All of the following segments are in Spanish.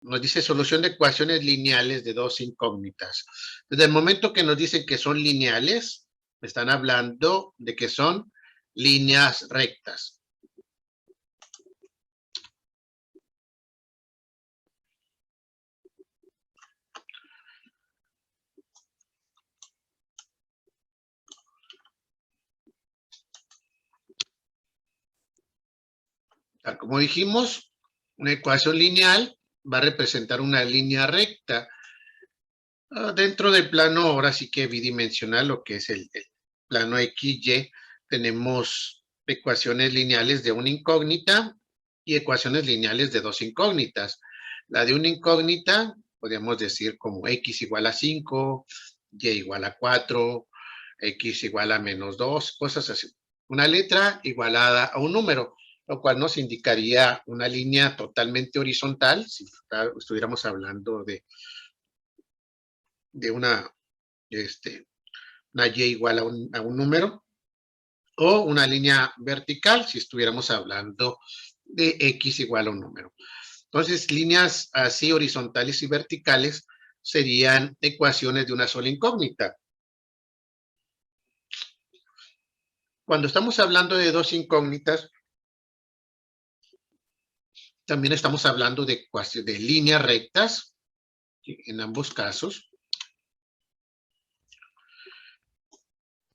nos dice solución de ecuaciones lineales de dos incógnitas. Desde el momento que nos dicen que son lineales, están hablando de que son líneas rectas. Tal como dijimos, una ecuación lineal va a representar una línea recta. Dentro del plano, ahora sí que bidimensional, lo que es el plano XY, tenemos ecuaciones lineales de una incógnita y ecuaciones lineales de dos incógnitas. La de una incógnita, podríamos decir como X igual a 5, Y igual a 4, X igual a menos 2, cosas así. Una letra igualada a un número, lo cual nos indicaría una línea totalmente horizontal, si estuviéramos hablando de una Y igual a un número, o una línea vertical si estuviéramos hablando de X igual a un número. Entonces, líneas así horizontales y verticales serían ecuaciones de una sola incógnita. Cuando estamos hablando de dos incógnitas, también estamos hablando de líneas rectas, en ambos casos.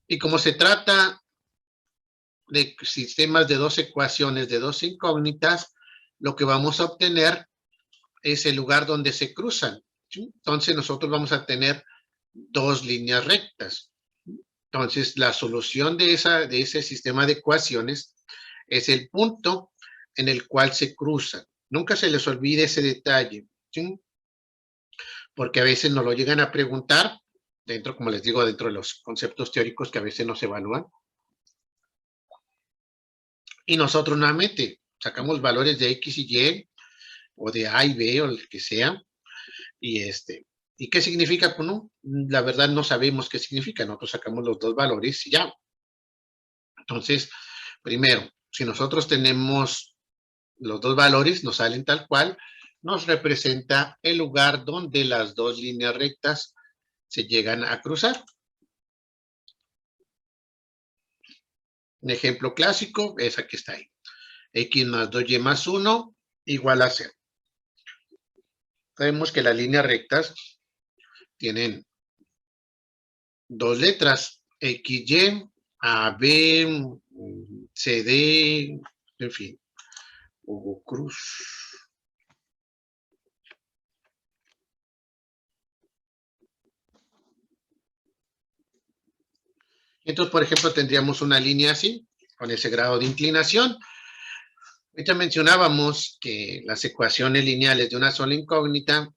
Y como se trata de sistemas de dos ecuaciones de dos incógnitas, lo que vamos a obtener es el lugar donde se cruzan. ¿Sí? Entonces nosotros vamos a tener dos líneas rectas. Entonces la solución de ese sistema de ecuaciones es el punto en el cual se cruzan. Nunca se les olvide ese detalle, ¿sí? Porque a veces nos lo llegan a preguntar, dentro, como les digo, dentro de los conceptos teóricos que a veces no se evalúan. Y nosotros nuevamente sacamos valores de X y Y, o de A y B, o el que sea, ¿y qué significa? Pues no, la verdad no sabemos qué significa, nosotros sacamos los dos valores y ya. Entonces, primero, si nosotros tenemos los dos valores, nos salen tal cual, nos representa el lugar donde las dos líneas rectas se llegan a cruzar. Un ejemplo clásico es aquí está ahí. X más 2Y más 1 igual a 0. Sabemos que las líneas rectas tienen dos letras, XY, AB, CD, en fin, Hugo Cruz. Entonces, por ejemplo, tendríamos una línea así, con ese grado de inclinación. Ahorita mencionábamos que las ecuaciones lineales de una sola incógnita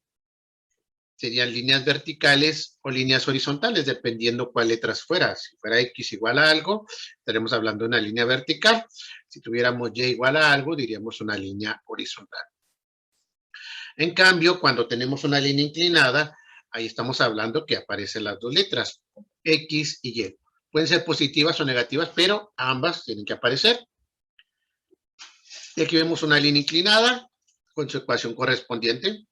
serían líneas verticales o líneas horizontales, dependiendo cuál letras fuera. Si fuera X igual a algo, estaremos hablando de una línea vertical. Si tuviéramos Y igual a algo, diríamos una línea horizontal. En cambio, cuando tenemos una línea inclinada, ahí estamos hablando que aparecen las dos letras, X y Y. Pueden ser positivas o negativas, pero ambas tienen que aparecer. Y aquí vemos una línea inclinada con su ecuación correspondiente.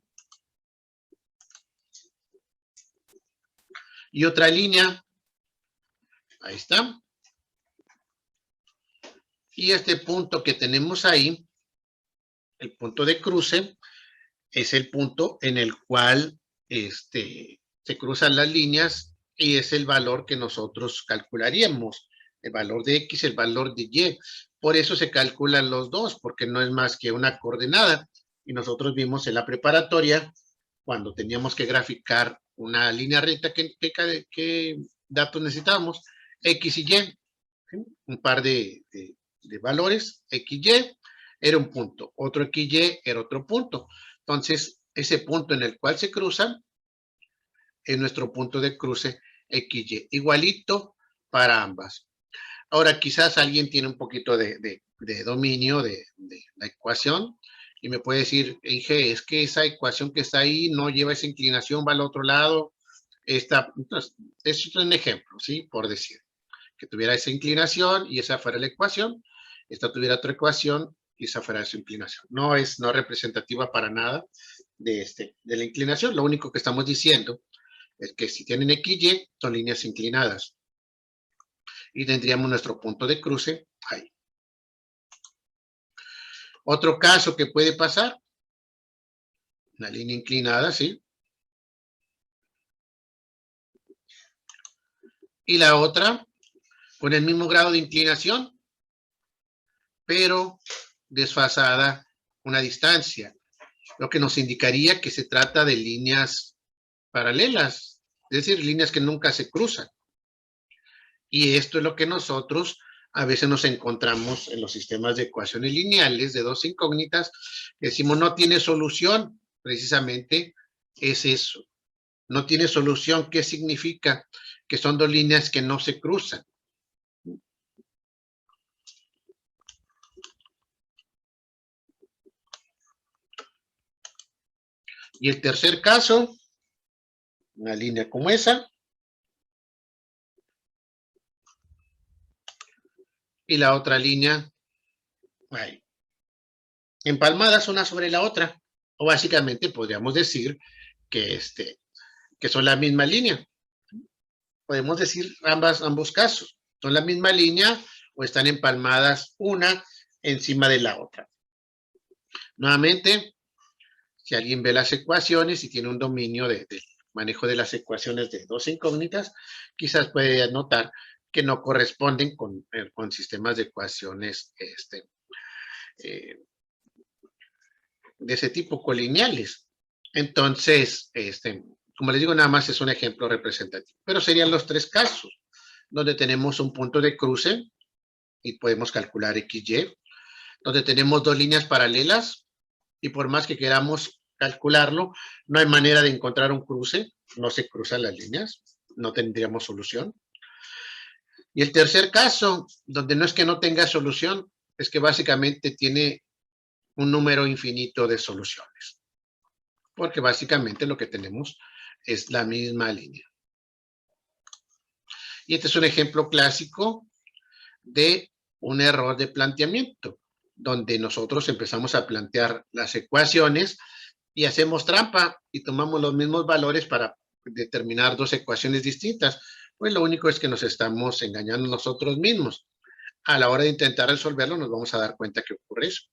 Y otra línea, ahí está. Y este punto que tenemos ahí, el punto de cruce, es el punto en el cual se cruzan las líneas y es el valor que nosotros calcularíamos. El valor de X, el valor de Y. Por eso se calculan los dos, porque no es más que una coordenada. Y nosotros vimos en la preparatoria, cuando teníamos que graficar una línea recta, ¿qué datos necesitábamos? X y Y. ¿Sí? Un par de valores, X, Y, era un punto. Otro X, Y era otro punto. Entonces, ese punto en el cual se cruzan es nuestro punto de cruce XY. Igualito para ambas. Ahora, quizás alguien tiene un poquito de dominio de la ecuación y me puede decir, Inge, es que esa ecuación que está ahí no lleva esa inclinación, va al otro lado. Entonces, es un ejemplo, ¿sí? Por decir, que tuviera esa inclinación y esa fuera la ecuación, esta tuviera otra ecuación y esa fuera su inclinación. No es representativa para nada. de la inclinación. Lo único que estamos diciendo es que si tienen XY, son líneas inclinadas. Y tendríamos nuestro punto de cruce ahí. Otro caso que puede pasar, una línea inclinada, ¿sí? Y la otra, con el mismo grado de inclinación, pero desfasada una distancia, lo que nos indicaría que se trata de líneas paralelas, es decir, líneas que nunca se cruzan. Y esto es lo que nosotros a veces nos encontramos en los sistemas de ecuaciones lineales de dos incógnitas, que decimos no tiene solución, precisamente es eso. No tiene solución, ¿qué significa? Que son dos líneas que no se cruzan. Y el tercer caso, una línea como esa, y la otra línea ahí, empalmadas una sobre la otra, o básicamente podríamos decir que, que son la misma línea. Podemos decir ambos casos, son la misma línea o están empalmadas una encima de la otra. Nuevamente, si alguien ve las ecuaciones y tiene un dominio del manejo de las ecuaciones de dos incógnitas, quizás puede notar que no corresponden con sistemas de ecuaciones de ese tipo, colineales. Entonces, como les digo, nada más es un ejemplo representativo. Pero serían los tres casos, donde tenemos un punto de cruce y podemos calcular XY, donde tenemos dos líneas paralelas y por más que queramos calcularlo, no hay manera de encontrar un cruce, no se cruzan las líneas, no tendríamos solución. Y el tercer caso, donde no es que no tenga solución, es que básicamente tiene un número infinito de soluciones, porque básicamente lo que tenemos es la misma línea. Y este es un ejemplo clásico de un error de planteamiento, donde nosotros empezamos a plantear las ecuaciones y hacemos trampa y tomamos los mismos valores para determinar dos ecuaciones distintas. Pues lo único es que nos estamos engañando nosotros mismos. A la hora de intentar resolverlo nos vamos a dar cuenta que ocurre eso.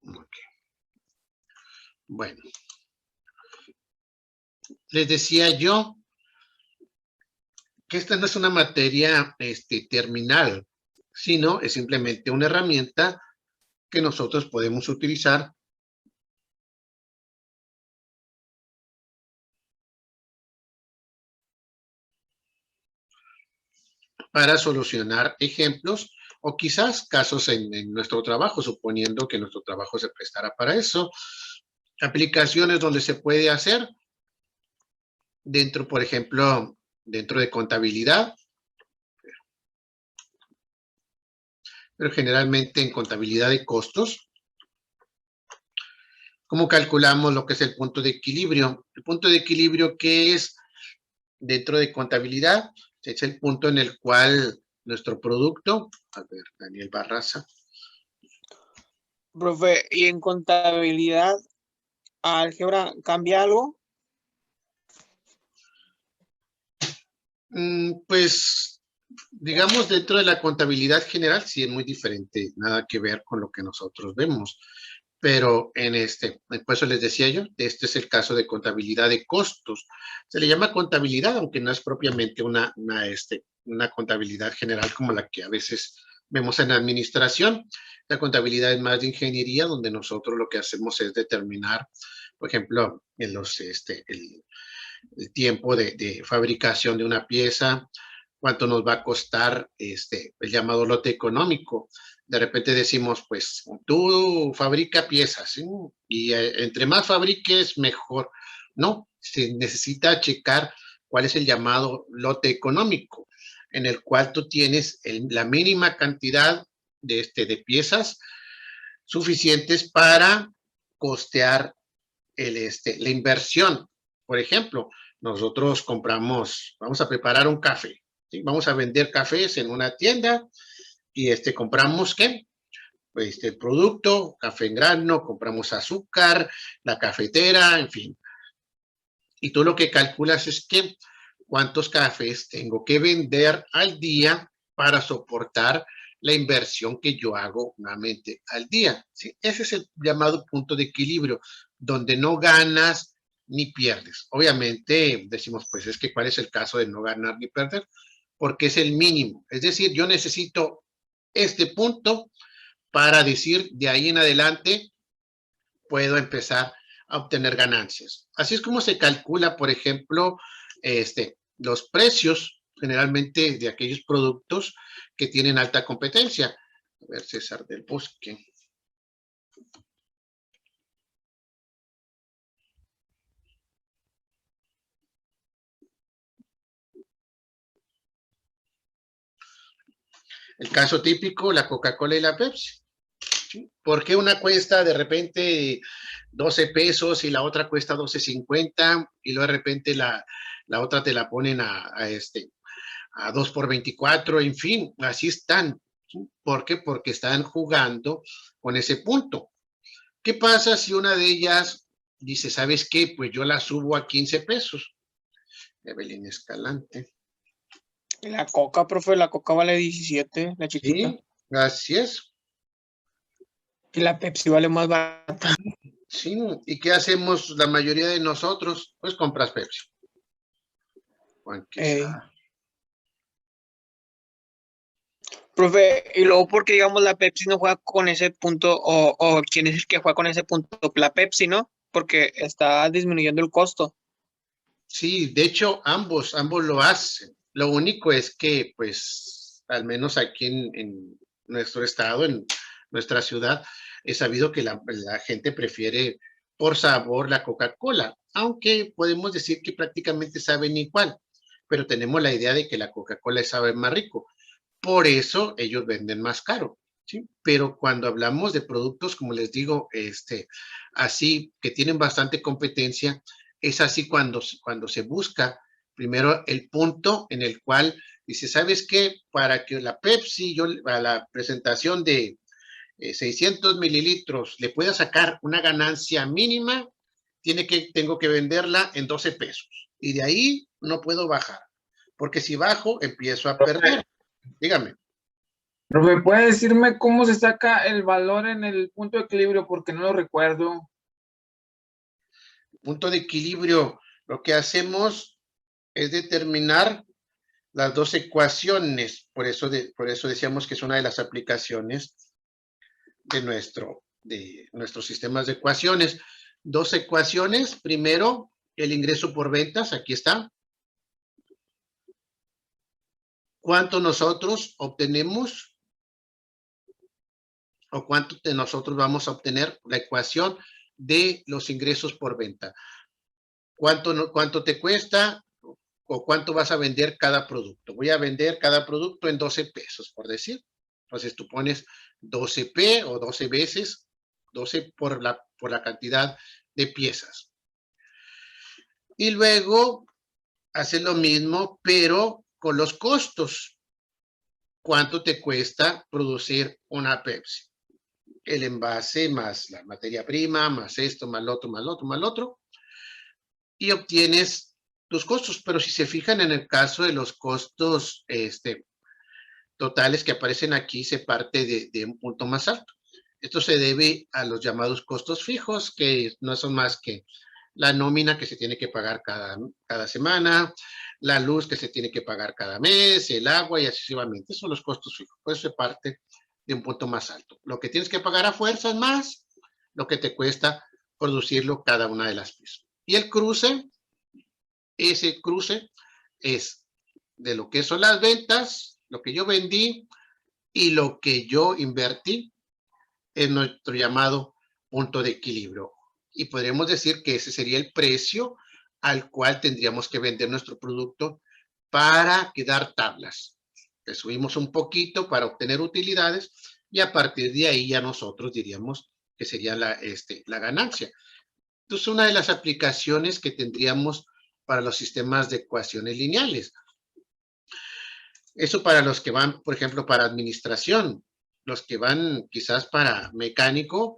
Okay. Bueno, les decía yo que esta no es una materia terminal, sino es simplemente una herramienta que nosotros podemos utilizar para solucionar ejemplos o quizás casos en nuestro trabajo, suponiendo que nuestro trabajo se prestara para eso. Aplicaciones donde se puede hacer dentro, por ejemplo, dentro de contabilidad, pero generalmente en contabilidad de costos. ¿Cómo calculamos lo que es el punto de equilibrio? El punto de equilibrio, ¿qué es dentro de contabilidad? Es el punto en el cual nuestro producto, a ver, Daniel Barraza. Profe, ¿y en contabilidad, álgebra, cambia algo? Pues, digamos, dentro de la contabilidad general, sí es muy diferente, nada que ver con lo que nosotros vemos. Pero por eso les decía yo, este es el caso de contabilidad de costos. Se le llama contabilidad, aunque no es propiamente una contabilidad general como la que a veces vemos en administración. La contabilidad es más de ingeniería, donde nosotros lo que hacemos es determinar, por ejemplo, el tiempo de fabricación de una pieza, cuánto nos va a costar el llamado lote económico. De repente decimos, pues tú fabrica piezas, ¿sí? Y entre más fabriques, mejor. No, se necesita checar cuál es el llamado lote económico. en el cual tú tienes la mínima cantidad de piezas suficientes para costear la inversión. Por ejemplo, nosotros compramos, vamos a preparar un café, ¿sí? Vamos a vender cafés en una tienda y compramos ¿qué? El producto, café en grano, compramos azúcar, la cafetera, en fin. Y tú lo que calculas es que cuántos cafés tengo que vender al día para soportar la inversión que yo hago nuevamente al día. ¿Sí? Ese es el llamado punto de equilibrio, donde no ganas ni pierdes. Obviamente decimos, pues es que cuál es el caso de no ganar ni perder, porque es el mínimo. Es decir, yo necesito este punto para decir de ahí en adelante puedo empezar a obtener ganancias. Así es como se calcula, por ejemplo, los precios generalmente de aquellos productos que tienen alta competencia. A ver, César del Bosque. El caso típico, la Coca-Cola y la Pepsi. ¿Sí? ¿Por qué una cuesta de repente 12 pesos y la otra cuesta 12.50 y luego de repente la otra te la ponen a 2 por 24, en fin, así están. ¿Sí? ¿Por qué? Porque están jugando con ese punto. ¿Qué pasa si una de ellas dice, ¿sabes qué? Pues yo la subo a 15 pesos. Evelyn Escalante. La Coca, profe, la Coca vale 17, la chiquita. Sí, así es. Y la Pepsi vale más barata. Sí, ¿y qué hacemos la mayoría de nosotros? Pues compras Pepsi. Juan Quesada. Profe, y luego porque digamos la Pepsi no juega con ese punto, o quién es el que juega con ese punto, la Pepsi, ¿no? Porque está disminuyendo el costo. Sí, de hecho, ambos lo hacen. Lo único es que, pues, al menos aquí en nuestro estado, en nuestra ciudad, he sabido que la gente prefiere por sabor la Coca-Cola, aunque podemos decir que prácticamente saben igual, pero tenemos la idea de que la Coca-Cola sabe más rico. Por eso ellos venden más caro, ¿sí? Pero cuando hablamos de productos, como les digo, así que tienen bastante competencia, es así cuando se busca primero el punto en el cual dice, ¿sabes qué? Para que la Pepsi, yo a la presentación de 600 mililitros le pueda sacar una ganancia mínima, tengo que venderla en 12 pesos. Y de ahí no puedo bajar, porque si bajo, empiezo a perder. Dígame. Profe, ¿puede decirme cómo se saca el valor en el punto de equilibrio? Porque no lo recuerdo. Punto de equilibrio, lo que hacemos es determinar las dos ecuaciones, por eso decíamos que es una de las aplicaciones de nuestros sistemas de ecuaciones. Dos ecuaciones, primero el ingreso por ventas, aquí está. ¿Cuánto nosotros obtenemos o cuánto de nosotros vamos a obtener? La ecuación de los ingresos por venta. ¿Cuánto te cuesta o cuánto vas a vender cada producto? Voy a vender cada producto en 12 pesos, por decir. Entonces tú pones 12P o 12 veces, 12 por la cantidad de piezas. Y luego haces lo mismo, pero con los costos. ¿Cuánto te cuesta producir una Pepsi? El envase más la materia prima, más esto, más lo otro, más lo otro, más lo otro. Y obtienes tus costos. Pero si se fijan en el caso de los costos totales que aparecen aquí, se parte de un punto más alto. Esto se debe a los llamados costos fijos, que no son más que la nómina que se tiene que pagar cada semana, la luz que se tiene que pagar cada mes, el agua y así sucesivamente. Esos son los costos fijos. Por eso se parte de un punto más alto. Lo que tienes que pagar a fuerzas más lo que te cuesta producirlo cada una de las piezas. Y el cruce, ese cruce es de lo que son las ventas, lo que yo vendí y lo que yo invertí en nuestro llamado punto de equilibrio. Y podríamos decir que ese sería el precio al cual tendríamos que vender nuestro producto para quedar tablas. le subimos un poquito para obtener utilidades y a partir de ahí ya nosotros diríamos que sería la ganancia. Entonces, una de las aplicaciones que tendríamos para los sistemas de ecuaciones lineales. Eso para los que van, por ejemplo, para administración. Los que van quizás para mecánico,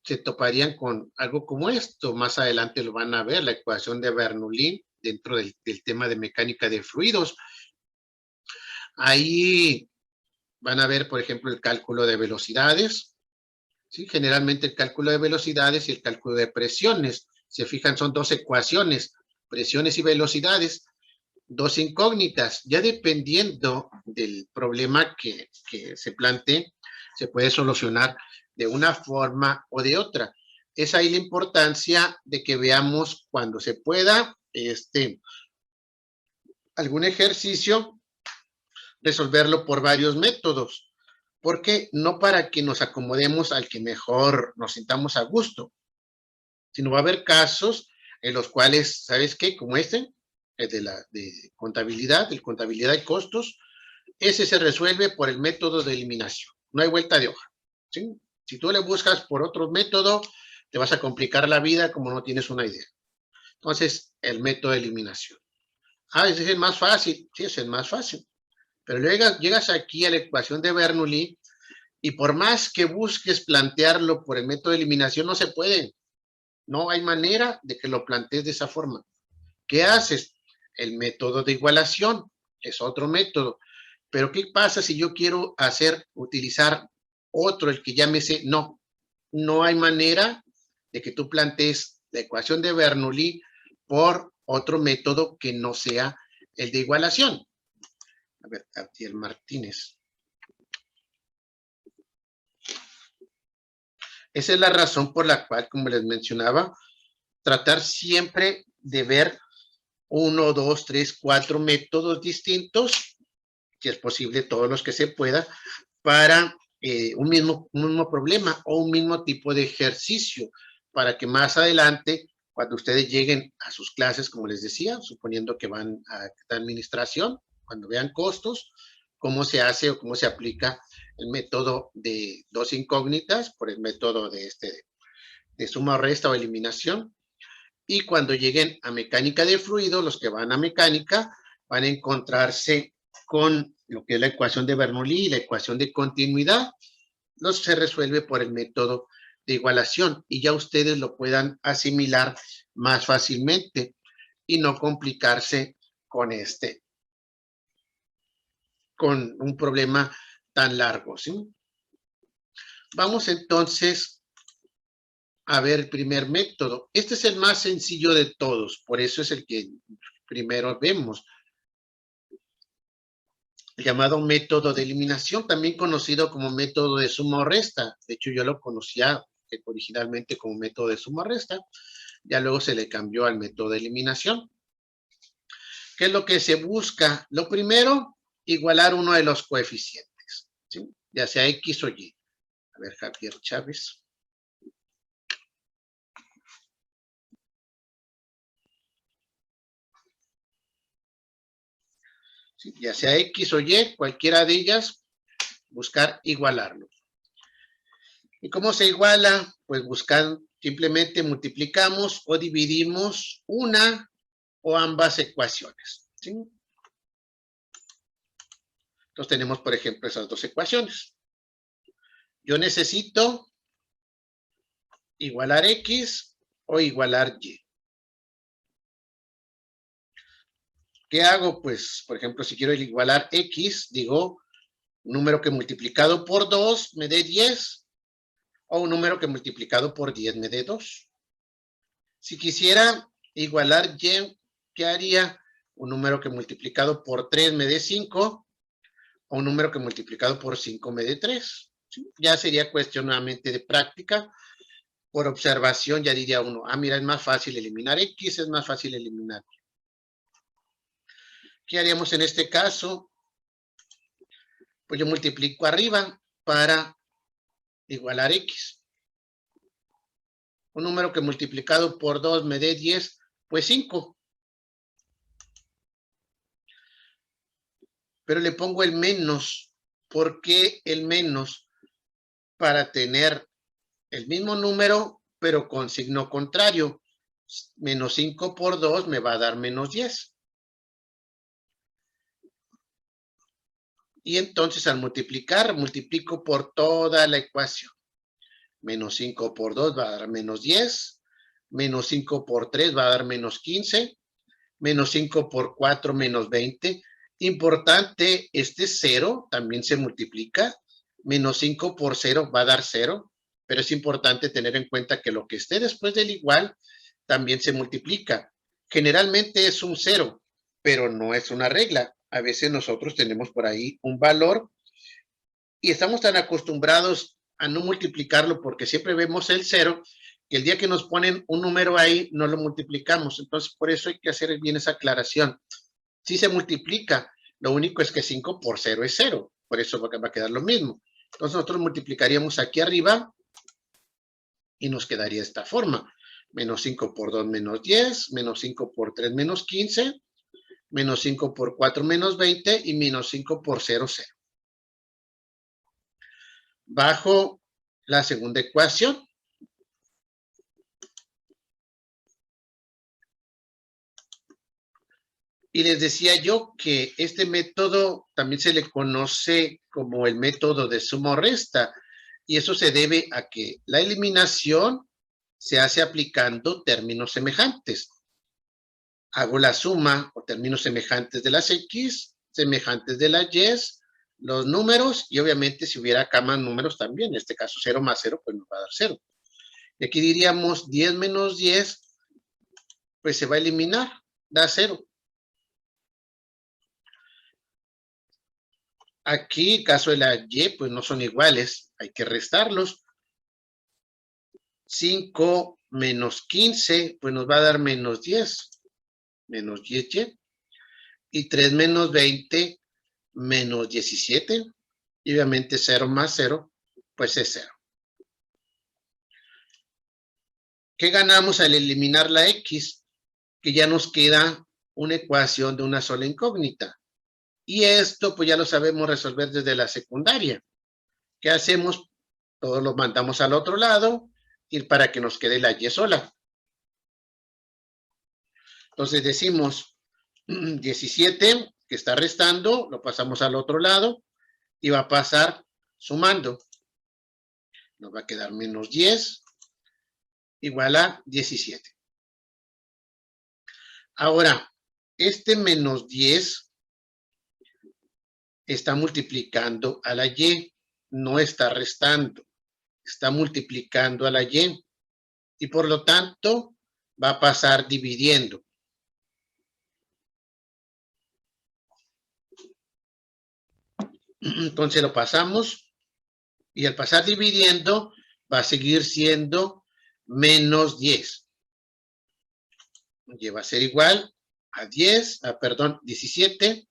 se toparían con algo como esto. Más adelante lo van a ver, la ecuación de Bernoulli dentro del tema de mecánica de fluidos. Ahí van a ver, por ejemplo, el cálculo de velocidades. ¿Sí? Generalmente el cálculo de velocidades y el cálculo de presiones. Se fijan, son dos ecuaciones, presiones y velocidades, dos incógnitas. Ya dependiendo del problema que se plantee, se puede solucionar de una forma o de otra. Es ahí la importancia de que veamos cuando se pueda algún ejercicio, resolverlo por varios métodos. Porque no para que nos acomodemos al que mejor nos sintamos a gusto, sino va a haber casos en los cuales, ¿sabes qué? Como el de contabilidad, el contabilidad de costos, ese se resuelve por el método de eliminación. No hay vuelta de hoja, ¿sí? Si tú le buscas por otro método, te vas a complicar la vida como no tienes una idea. Entonces, el método de eliminación. Ese es el más fácil. Sí, es el más fácil. Pero luego llegas aquí a la ecuación de Bernoulli y por más que busques plantearlo por el método de eliminación, no se puede. No hay manera de que lo plantees de esa forma. ¿Qué haces? El método de igualación es otro método. Pero ¿qué pasa si yo quiero utilizar otro, el que ya me sé? No, no hay manera de que tú plantees la ecuación de Bernoulli por otro método que no sea el de igualación. A ver, Abdiel Martínez. Esa es la razón por la cual, como les mencionaba, tratar siempre de ver 1, 2, 3, 4 métodos distintos, si es posible todos los que se pueda, para un mismo problema o un mismo tipo de ejercicio, para que más adelante, cuando ustedes lleguen a sus clases, como les decía, suponiendo que van a administración, cuando vean costos, cómo se hace o cómo se aplica el método de dos incógnitas por el método de suma o resta o eliminación. Y cuando lleguen a mecánica de fluido, los que van a mecánica van a encontrarse con lo que es la ecuación de Bernoulli y la ecuación de continuidad. Se resuelve por el método de igualación y ya ustedes lo puedan asimilar más fácilmente y no complicarse con con un problema tan largo, ¿sí? Vamos entonces a ver el primer método. Este es el más sencillo de todos, por eso es el que primero vemos. El llamado método de eliminación, también conocido como método de suma o resta. De hecho, yo lo conocía originalmente como método de suma o resta. Ya luego se le cambió al método de eliminación. ¿Qué es lo que se busca? Lo primero, igualar uno de los coeficientes, ¿sí? Ya sea X o Y. A ver, Javier Chávez. ¿Sí? Ya sea X o Y, cualquiera de ellas, buscar igualarlo. ¿Y cómo se iguala? Pues buscar, simplemente multiplicamos o dividimos una o ambas ecuaciones, ¿sí? Entonces tenemos, por ejemplo, esas dos ecuaciones. Yo necesito igualar X o igualar Y. ¿Qué hago? Pues, por ejemplo, si quiero igualar X, digo, un número que multiplicado por 2 me dé 10, o un número que multiplicado por 10 me dé 2. Si quisiera igualar Y, ¿qué haría? Un número que multiplicado por 3 me dé 5, o un número que multiplicado por 5 me dé 3. ¿Sí? Ya sería cuestión nuevamente de práctica. Por observación ya diría uno, mira, es más fácil eliminar X, es más fácil eliminar Y. ¿Qué haríamos en este caso? Pues yo multiplico arriba para igualar X. Un número que multiplicado por 2 me dé 10, pues 5. pero le pongo el menos. ¿Por qué el menos? Para tener el mismo número, pero con signo contrario. Menos 5 por 2 me va a dar menos 10. Y entonces al multiplicar, multiplico por toda la ecuación. Menos 5 por 2 va a dar menos 10. Menos 5 por 3 va a dar menos 15. Menos 5 por 4, menos 20. Importante, este 0 también se multiplica. Menos 5 por 0 va a dar 0. Pero es importante tener en cuenta que lo que esté después del igual también se multiplica. Generalmente es un 0, pero no es una regla. A veces nosotros tenemos por ahí un valor y estamos tan acostumbrados a no multiplicarlo porque siempre vemos el 0, que el día que nos ponen un número ahí no lo multiplicamos. Entonces, por eso hay que hacer bien esa aclaración. Sí se multiplica, lo único es que 5 por 0 es 0, por eso va a quedar lo mismo. Entonces nosotros multiplicaríamos aquí arriba y nos quedaría de esta forma. Menos 5 por 2 menos 10, menos 5 por 3 menos 15, menos 5 por 4 menos 20 y menos 5 por 0, 0. Bajo la segunda ecuación. Y les decía yo que este método también se le conoce como el método de suma o resta. Y eso se debe a que la eliminación se hace aplicando términos semejantes. Hago la suma o términos semejantes de las X, semejantes de las Y, los números, y obviamente si hubiera acá más números también, en este caso 0 más 0, pues nos va a dar 0. Y aquí diríamos 10 menos 10, pues se va a eliminar, da 0. Aquí, caso de la Y, pues no son iguales, hay que restarlos. 5 menos 15, pues nos va a dar menos 10. Menos 10Y. Y 3 menos 20, menos 17. Y obviamente 0 más 0, pues es 0. ¿Qué ganamos al eliminar la X? Que ya nos queda una ecuación de una sola incógnita. Y esto pues ya lo sabemos resolver desde la secundaria. ¿Qué hacemos? Todos lo mandamos al otro lado y para que nos quede la Y sola. Entonces decimos 17 que está restando, lo pasamos al otro lado y va a pasar sumando. Nos va a quedar menos 10 igual a 17. Ahora, este menos 10 está multiplicando a la Y, no está restando, está multiplicando a la Y y por lo tanto va a pasar dividiendo. Entonces lo pasamos y al pasar dividiendo va a seguir siendo menos 10. Y va a ser igual a 17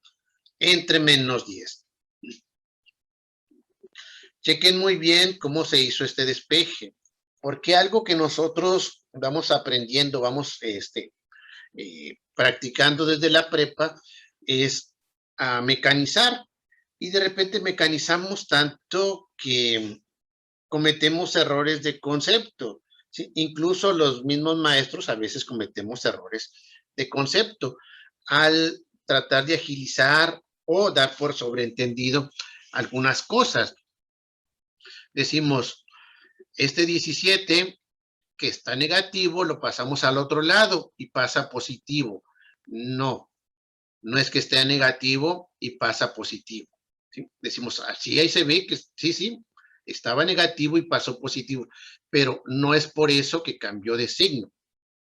entre menos 10. Chequen muy bien cómo se hizo este despeje, porque algo que nosotros vamos aprendiendo, vamos practicando desde la prepa es a mecanizar. Y de repente mecanizamos tanto que cometemos errores de concepto. ¿Sí? Incluso los mismos maestros a veces cometemos errores de concepto al tratar de agilizar o dar por sobreentendido algunas cosas. Decimos, este 17 que está negativo lo pasamos al otro lado y pasa positivo. No, no es que esté negativo y pasa positivo. ¿Sí? Decimos, así ahí se ve que sí, estaba negativo y pasó positivo, pero no es por eso que cambió de signo.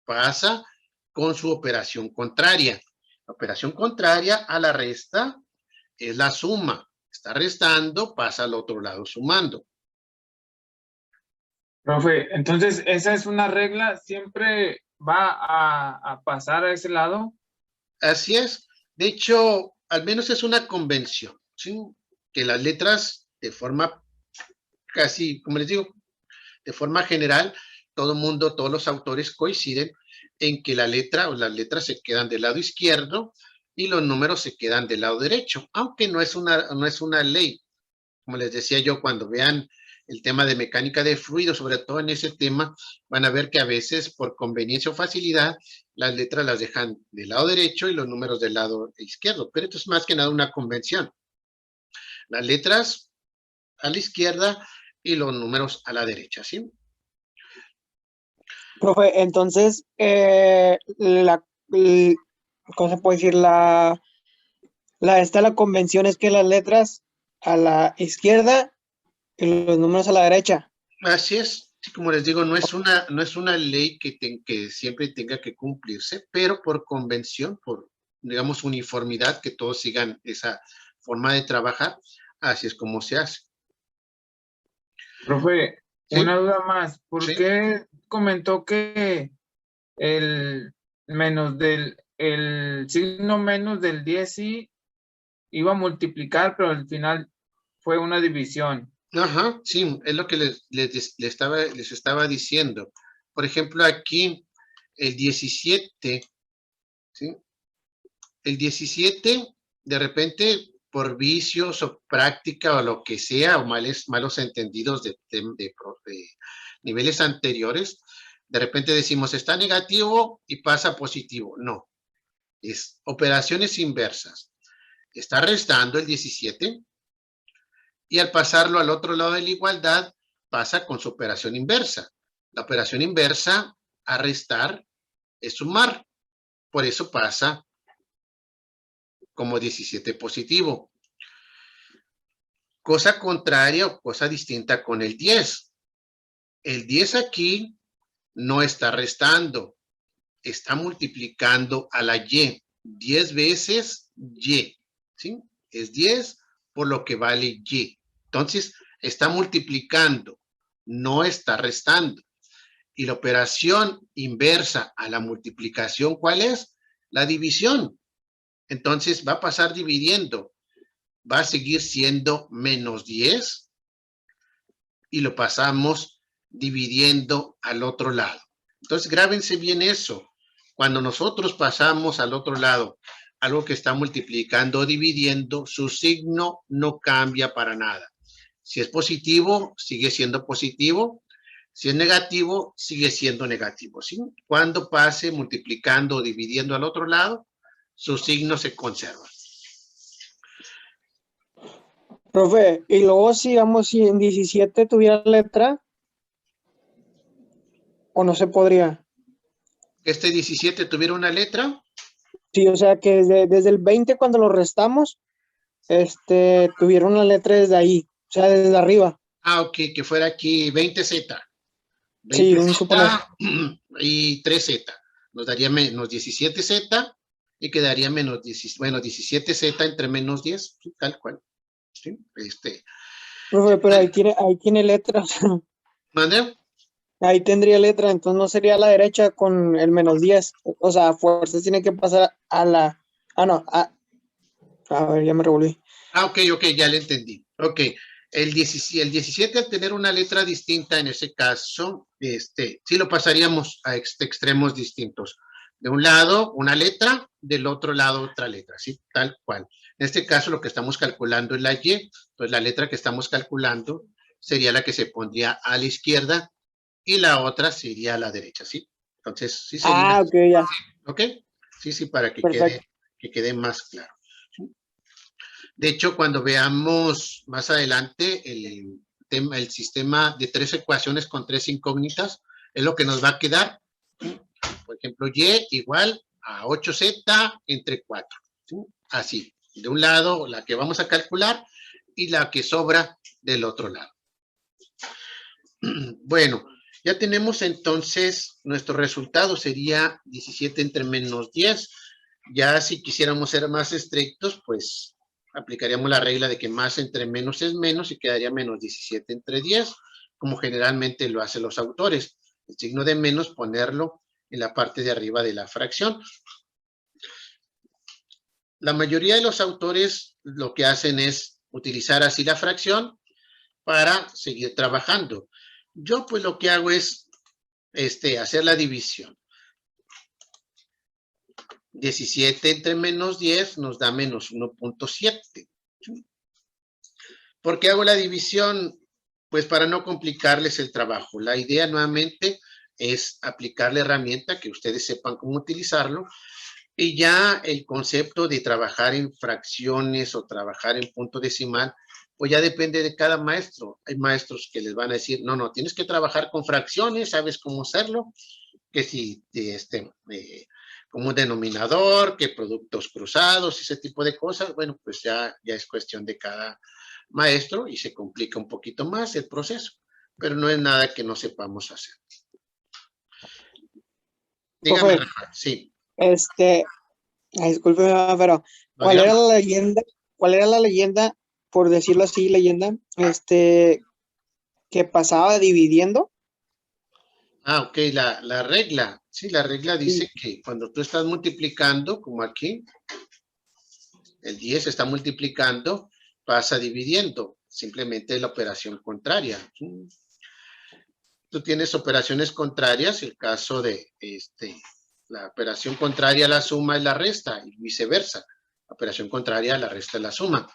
Pasa con su operación contraria. La operación contraria a la resta es la suma. Está restando, pasa al otro lado sumando. Profe, entonces esa es una regla, siempre va a pasar a ese lado. Así es. De hecho, al menos es una convención, ¿sí? Que las letras de forma casi, como les digo, de forma general, todo el mundo, todos los autores coinciden en que la letra o las letras se quedan del lado izquierdo y los números se quedan del lado derecho, aunque no es una ley. Como les decía yo, cuando vean el tema de mecánica de fluidos, sobre todo en ese tema, van a ver que a veces por conveniencia o facilidad, las letras las dejan del lado derecho y los números del lado izquierdo, pero esto es más que nada una convención. Las letras a la izquierda y los números a la derecha, ¿sí? Profe, entonces, ¿cómo se puede decir? La convención es que las letras a la izquierda y los números a la derecha. Así es. Sí, como les digo, no es una ley que siempre tenga que cumplirse, pero por convención, por, digamos, uniformidad, que todos sigan esa forma de trabajar, así es como se hace. Profe, ¿Sí? una duda más. ¿Por Sí. qué comentó que el signo menos del 10 sí iba a multiplicar, pero al final fue una división? Ajá, sí, es lo que les estaba diciendo. Por ejemplo, aquí el 17, ¿sí? El 17, de repente, por vicios o práctica o lo que sea, o malos entendidos de niveles anteriores, de repente decimos, está negativo y pasa positivo. No, es operaciones inversas. Está restando el 17 y al pasarlo al otro lado de la igualdad, pasa con su operación inversa. La operación inversa a restar es sumar. Por eso pasa como 17 positivo. Cosa contraria o cosa distinta con el 10. El 10 aquí no está restando, está multiplicando a la Y. 10 veces Y, ¿sí? Es 10 por lo que vale Y. Entonces, está multiplicando, no está restando. Y la operación inversa a la multiplicación, ¿cuál es? La división. Entonces, va a pasar dividiendo. Va a seguir siendo menos 10 y lo pasamos dividiendo al otro lado. Entonces, grábense bien eso. Cuando nosotros pasamos al otro lado algo que está multiplicando o dividiendo, su signo no cambia para nada. Si es positivo, sigue siendo positivo. Si es negativo, sigue siendo negativo, ¿sí? Cuando pase multiplicando o dividiendo al otro lado, su signo se conserva. Profe, y luego si en 17 tuviera letra, o no se podría. Este 17 tuviera una letra. Sí, o sea que desde el 20 cuando lo restamos, tuviera una letra desde ahí, o sea, desde arriba. Ah, ok, que fuera aquí 20Z. Sí, un suponer. 20Z y 3Z. Nos daría menos 17Z y quedaría menos 17Z entre menos 10, ¿sí? Tal cual. ¿Sí? Profe, pero ahí tiene letras. ¿Mande? Ahí tendría letra, entonces no sería a la derecha con el menos 10. O sea, a fuerzas tiene que pasar a la. Ah, no. A ver, ya me revolví. Ah, ok, ya le entendí. Ok, el 17 al tener una letra distinta en ese caso, sí lo pasaríamos a extremos distintos. De un lado una letra, del otro lado otra letra, ¿sí? Tal cual. En este caso lo que estamos calculando es la Y, entonces la letra que estamos calculando sería la que se pondría a la izquierda y la otra sería a la derecha, ¿sí? Entonces, sí sería, Ah, ok, ya. ¿ok? Sí, para que Perfecto. quede más claro. De hecho, cuando veamos más adelante el sistema de 3 ecuaciones con 3 incógnitas, es lo que nos va a quedar. Por ejemplo, Y igual a 8Z entre 4. ¿Sí? Así, de un lado la que vamos a calcular y la que sobra del otro lado. Bueno, ya tenemos entonces nuestro resultado sería 17 entre menos 10. Ya si quisiéramos ser más estrictos, pues aplicaríamos la regla de que más entre menos es menos y quedaría menos 17 entre 10, como generalmente lo hacen los autores. El signo de menos ponerlo en la parte de arriba de la fracción. La mayoría de los autores lo que hacen es utilizar así la fracción para seguir trabajando. Yo pues lo que hago es hacer la división. 17 entre menos 10 nos da menos 1.7. ¿Por qué hago la división? Pues para no complicarles el trabajo. La idea nuevamente es aplicar la herramienta, que ustedes sepan cómo utilizarlo, y ya el concepto de trabajar en fracciones o trabajar en punto decimal, pues ya depende de cada maestro. Hay maestros que les van a decir, no, tienes que trabajar con fracciones, sabes cómo hacerlo, que si como un denominador, que productos cruzados, ese tipo de cosas, bueno, pues ya es cuestión de cada maestro y se complica un poquito más el proceso, pero no es nada que no sepamos hacer. Dígame, Profe, Rafa, sí. discúlpeme, pero No, dígame. ¿cuál era la leyenda, por decirlo así, leyenda, que pasaba dividiendo? Ah, ok, la regla. Sí, la regla dice Sí. que cuando tú estás multiplicando, como aquí, el 10 está multiplicando, pasa dividiendo. Simplemente la operación contraria. Tú tienes operaciones contrarias, el caso de la operación contraria a la suma es la resta y viceversa. La operación contraria a la resta es la suma.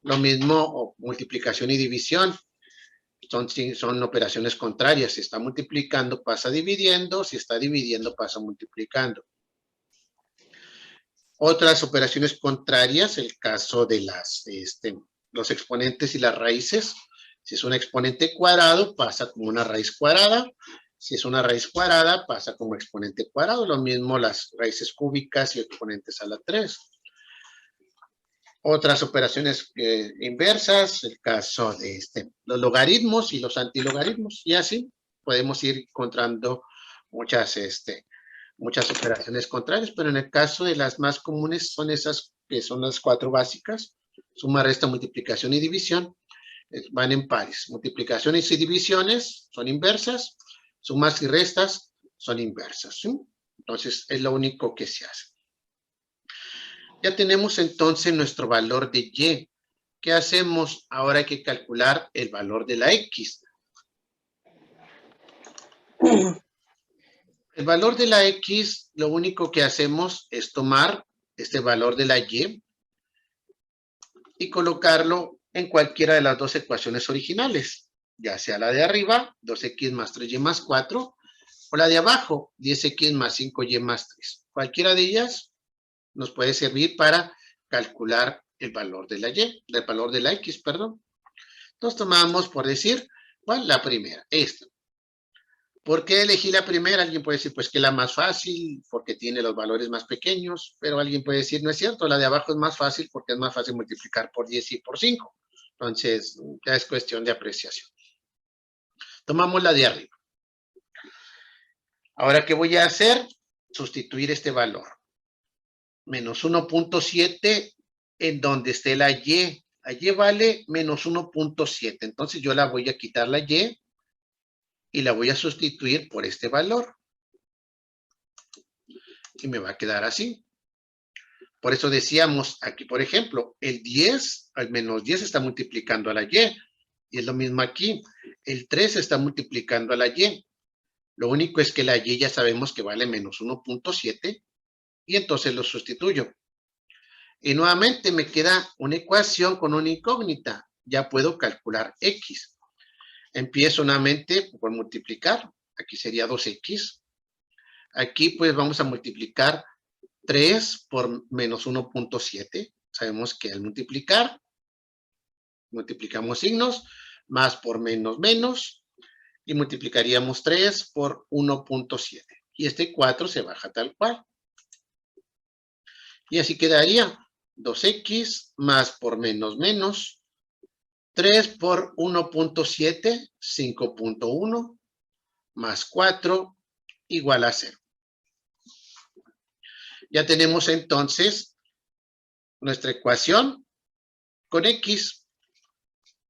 Lo mismo multiplicación y división. Son operaciones contrarias. Si está multiplicando, pasa dividiendo. Si está dividiendo, pasa multiplicando. Otras operaciones contrarias, el caso de los exponentes y las raíces. Si es un exponente cuadrado, pasa como una raíz cuadrada. Si es una raíz cuadrada, pasa como exponente cuadrado. Lo mismo las raíces cúbicas y exponentes a la 3. Otras operaciones inversas, el caso de los logaritmos y los antilogaritmos. Y así podemos ir encontrando muchas operaciones contrarias, pero en el caso de las más comunes son esas que son las 4 básicas: suma, resta, multiplicación y división. Van en pares. Multiplicaciones y divisiones son inversas, sumas y restas son inversas, ¿sí? Entonces es lo único que se hace. Ya tenemos entonces nuestro valor de y. ¿Qué hacemos? Ahora hay que calcular el valor de la x. El valor de la x, lo único que hacemos es tomar este valor de la y y colocarlo en cualquiera de las dos ecuaciones originales, ya sea la de arriba, 2x más 3y más 4, o la de abajo, 10x más 5y más 3. Cualquiera de ellas nos puede servir para calcular el valor de la y, el valor de la x, perdón. Entonces tomamos, por decir, ¿cuál? La primera, esta. ¿Por qué elegí la primera? Alguien puede decir, pues que la más fácil, porque tiene los valores más pequeños, pero alguien puede decir, no es cierto, la de abajo es más fácil porque es más fácil multiplicar por 10 y por 5. Entonces, ya es cuestión de apreciación. Tomamos la de arriba. Ahora, ¿qué voy a hacer? Sustituir este valor. Menos 1.7 en donde esté la y. La y vale menos 1.7. Entonces, yo la voy a quitar la y la voy a sustituir por este valor. Y me va a quedar así. Por eso decíamos aquí, por ejemplo, el 10, al menos 10 está multiplicando a la y. Y es lo mismo aquí. El 3 está multiplicando a la y. Lo único es que la y ya sabemos que vale menos 1.7 y entonces lo sustituyo. Y nuevamente me queda una ecuación con una incógnita. Ya puedo calcular x. Empiezo nuevamente por multiplicar. Aquí sería 2x. Aquí pues vamos a multiplicar 3 por menos 1.7. Sabemos que al multiplicar, multiplicamos signos, más por menos, menos, y multiplicaríamos 3 por 1.7. Y este 4 se baja tal cual. Y así quedaría 2x más por menos, menos, 3 por 1.7, 5.1, más 4, igual a 0. Ya tenemos entonces nuestra ecuación con x.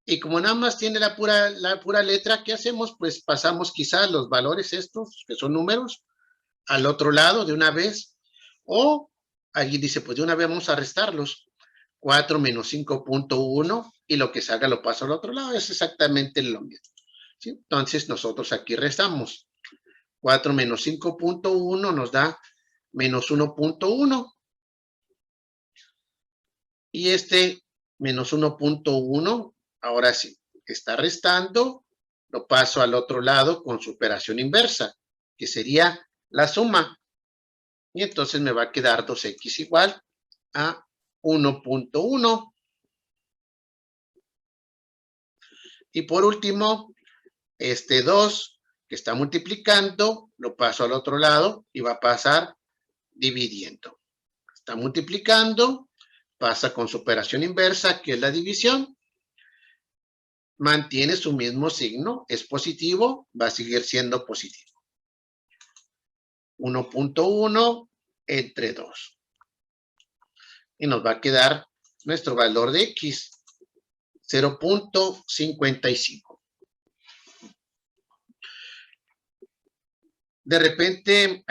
Y como nada más tiene la pura letra, ¿qué hacemos? Pues pasamos quizás los valores estos, que son números, al otro lado de una vez. O alguien dice, pues de una vez vamos a restarlos. 4 menos 5.1 y lo que salga lo paso al otro lado. Es exactamente lo mismo, ¿sí? Entonces nosotros aquí restamos. 4 menos 5.1 nos da menos 1.1. Y este menos 1.1, ahora sí, está restando, lo paso al otro lado con su operación inversa, que sería la suma. Y entonces me va a quedar 2x igual a 1.1. Y por último, este 2 que está multiplicando, lo paso al otro lado y va a pasar dividiendo. Está multiplicando, pasa con su operación inversa, que es la división. Mantiene su mismo signo, es positivo, va a seguir siendo positivo. 1.1 entre 2. Y nos va a quedar nuestro valor de X, 0.55. De repente hay